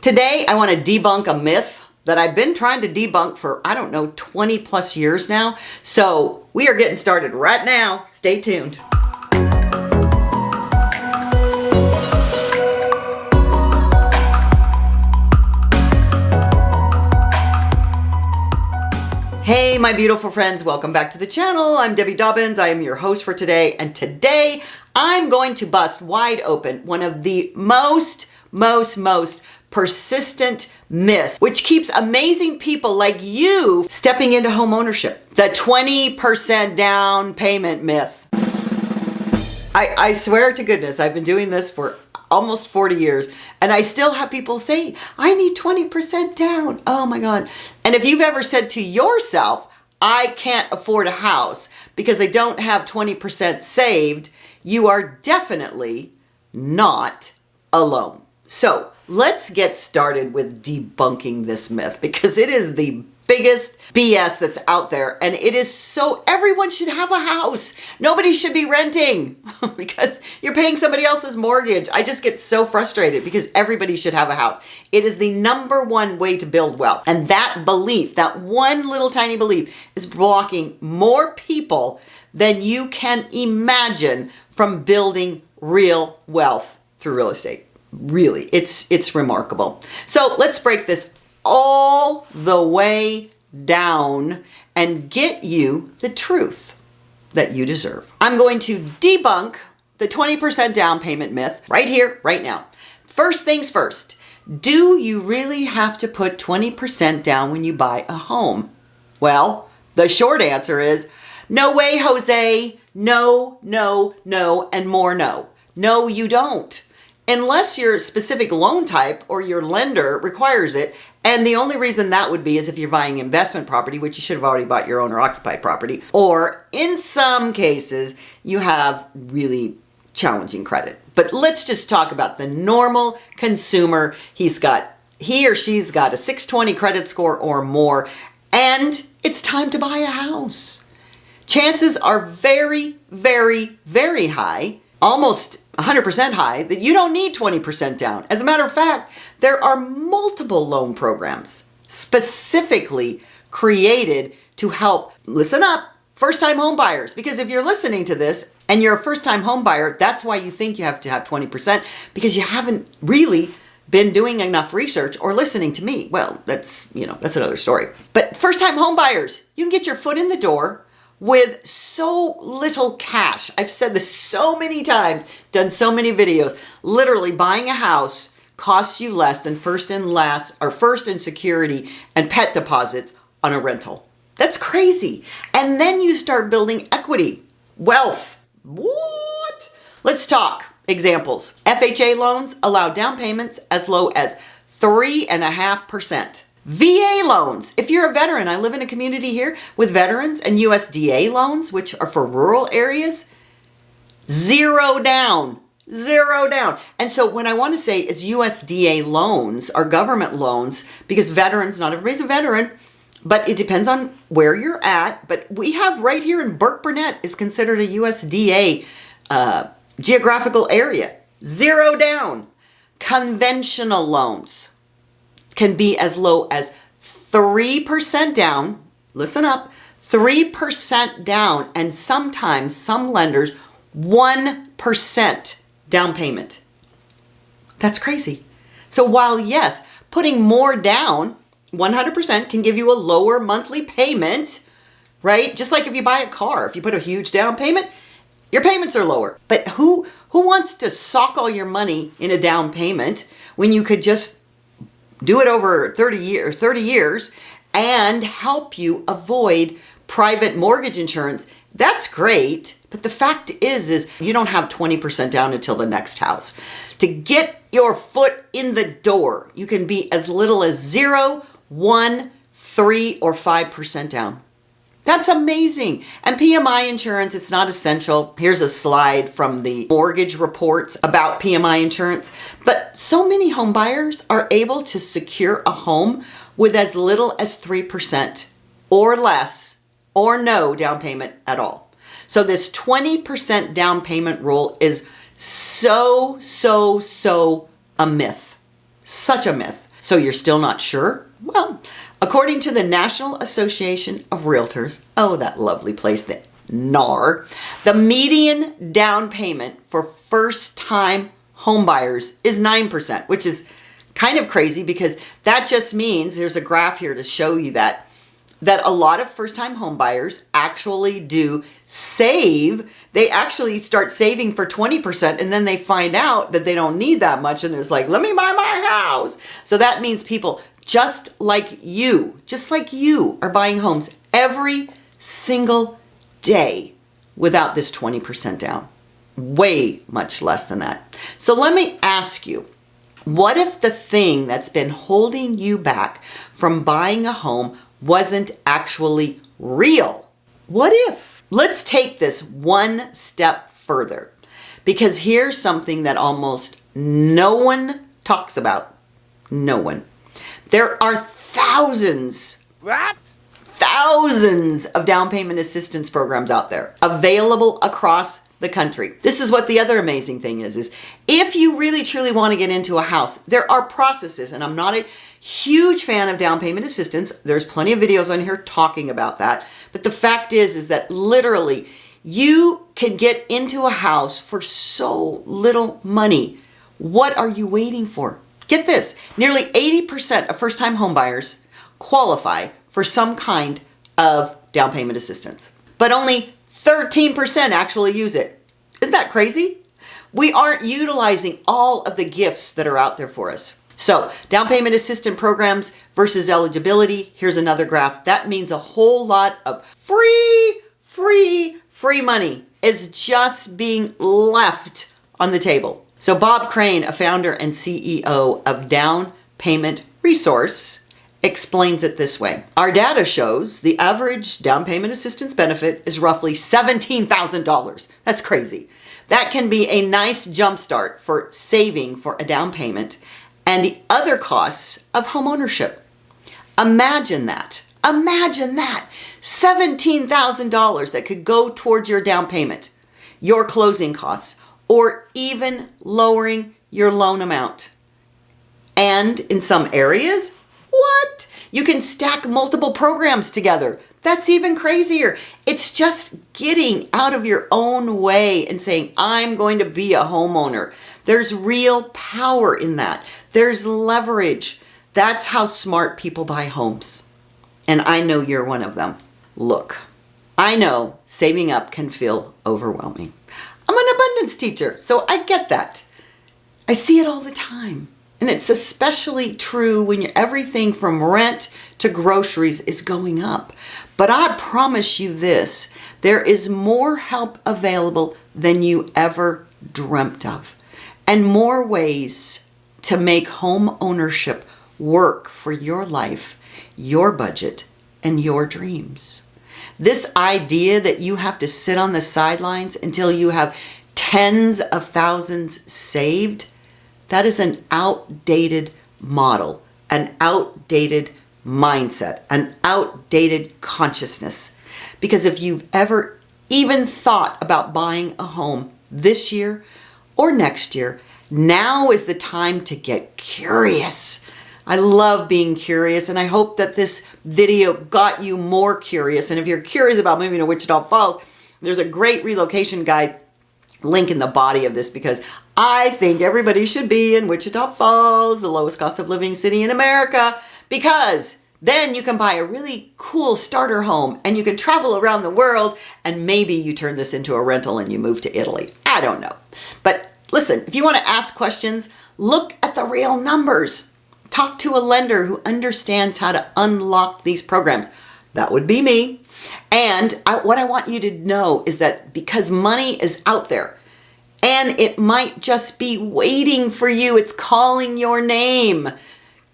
Today, I want to debunk a myth that I've been trying to debunk for, 20 plus years now. So we are getting started right now. Stay tuned. Hey, my beautiful friends, welcome back to the channel. I'm Debbie Dobbins. I am your host for today. And today I'm going to bust wide open one of the most persistent myths, which keeps amazing people like you stepping into home ownership. The 20% down payment myth. I swear to goodness, I've been doing this for almost 40 years, and I still have people say, I need 20% down. Oh my God. And if you've ever said to yourself, I can't afford a house because I don't have 20% saved, you are definitely not alone. So let's get started with debunking this myth, because it is the biggest BS that's out there. And it is so everyone should have a house. Nobody should be renting because you're paying somebody else's mortgage. I just get so frustrated because everybody should have a house. It is the number one way to build wealth. And that belief, that one little tiny belief, is blocking more people than you can imagine from building real wealth through real estate. Really, it's remarkable. So let's break this all the way down and get you the truth that you deserve. I'm going to debunk the 20% down payment myth right here, right now. First things first, do you really have to put 20% down when you buy a home? Well, the short answer is no way, Jose. No, no, no, and more no. No, you don't. Unless your specific loan type or your lender requires it. And the only reason that would be is if you're buying investment property, which you should have already bought your owner occupied property. Or in some cases, you have really challenging credit. But let's just talk about the normal consumer. He or she's got a 620 credit score or more, and it's time to buy a house. Chances are very, very, very high, almost 100% high, that you don't need 20% down. As a matter of fact, there are multiple loan programs specifically created to help, listen up, first-time home buyers. Because if you're listening to this and you're a first-time home buyer, that's why you think you have to have 20%, because you haven't really been doing enough research or listening to me. Well, that's another story. But first-time home buyers, you can get your foot in the door with so little cash. I've said this so many times, done so many videos. Literally, buying a house costs you less than first and security and pet deposits on a rental. That's crazy. And then you start building equity, wealth. What? Let's talk examples. FHA loans allow down payments as low as 3.5%. VA loans. If you're a veteran, I live in a community here with veterans, and USDA loans, which are for rural areas, zero down. And so what I want to say is USDA loans are government loans because veterans, not everybody's a veteran, but it depends on where you're at. But we have right here in Burke-Burnett is considered a USDA geographical area. Zero down. Conventional loans can be as low as 3% down. Listen up, 3% down, and sometimes some lenders 1% down payment. That's crazy. So while yes, putting more down, 100% can give you a lower monthly payment, right? Just like if you buy a car, if you put a huge down payment, your payments are lower. But who wants to sock all your money in a down payment when you could just do it over 30 years and help you avoid private mortgage insurance? That's great. But the fact is you don't have 20% down until the next house. To get your foot in the door, you can be as little as 0, 1, 3, or 5% down. That's amazing. And PMI insurance, it's not essential. Here's a slide from the mortgage reports about PMI insurance. But so many home buyers are able to secure a home with as little as 3% or less or no down payment at all. So this 20% down payment rule is so a myth. Such a myth. So you're still not sure? Well, according to the National Association of Realtors, oh, that lovely place, that NAR, the median down payment for first-time home buyers is 9%, which is kind of crazy because that just means, there's a graph here to show you that a lot of first-time home buyers actually do save. They actually start saving for 20% and then they find out that they don't need that much and there's like, let me buy my house. So that means people just like you are buying homes every single day without this 20% down. Way much less than that. So let me ask you, what if the thing that's been holding you back from buying a home wasn't actually real? What if? Let's take this one step further, because here's something that almost no one talks about. No one. There are thousands of down payment assistance programs out there available across the country. This is what the other amazing thing is if you really truly want to get into a house, there are processes, and I'm not a huge fan of down payment assistance. There's plenty of videos on here talking about that. But the fact is that literally you can get into a house for so little money. What are you waiting for? Get this, nearly 80% of first-time home buyers qualify for some kind of down payment assistance, but only 13% actually use it. Isn't that crazy? We aren't utilizing all of the gifts that are out there for us. So down payment assistance programs versus eligibility. Here's another graph. That means a whole lot of free money is just being left on the table. So Bob Crane, a founder and CEO of Down Payment Resource, explains it this way. Our data shows the average down payment assistance benefit is roughly $17,000. That's crazy. That can be a nice jumpstart for saving for a down payment and the other costs of homeownership. Imagine that. Imagine that. $17,000 that could go towards your down payment, your closing costs, or even lowering your loan amount. And in some areas, what? You can stack multiple programs together. That's even crazier. It's just getting out of your own way and saying, I'm going to be a homeowner. There's real power in that. There's leverage. That's how smart people buy homes. And I know you're one of them. Look, I know saving up can feel overwhelming. I'm an abundance teacher, so I get that. I see it all the time. And it's especially true when everything from rent to groceries is going up. But I promise you this, there is more help available than you ever dreamt of, and more ways to make home ownership work for your life, your budget, and your dreams. This idea that you have to sit on the sidelines until you have tens of thousands saved, that is an outdated model, an outdated mindset, an outdated consciousness. Because if you've ever even thought about buying a home this year or next year, now is the time to get curious. I love being curious, and I hope that this video got you more curious. And if you're curious about moving to Wichita Falls, there's a great relocation guide link in the body of this, because I think everybody should be in Wichita Falls, the lowest cost of living city in America, because then you can buy a really cool starter home and you can travel around the world, and maybe you turn this into a rental and you move to Italy. I don't know. But listen, if you want to ask questions, look at the real numbers. Talk to a lender who understands how to unlock these programs. That would be me. And what I want you to know is that because money is out there and it might just be waiting for you, it's calling your name.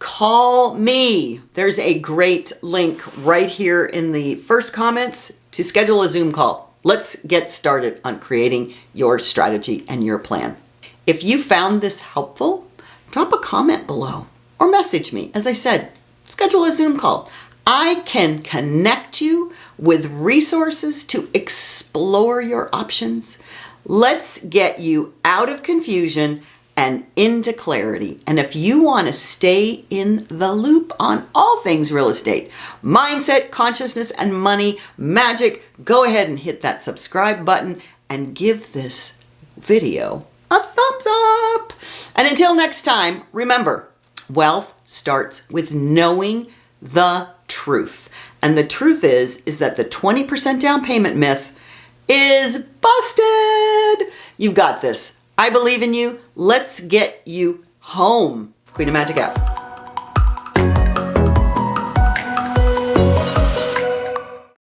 Call me. There's a great link right here in the first comments to schedule a Zoom call. Let's get started on creating your strategy and your plan. If you found this helpful, drop a comment below or message me. As I said, schedule a Zoom call. I can connect you with resources to explore your options. Let's get you out of confusion, and into clarity. And if you want to stay in the loop on all things real estate, mindset, consciousness, and money magic, go ahead and hit that subscribe button and give this video a thumbs up. And until next time, remember, wealth starts with knowing the truth. And the truth is that the 20% down payment myth is busted. You've got this. I believe in you. Let's get you home. Queen of Magic out.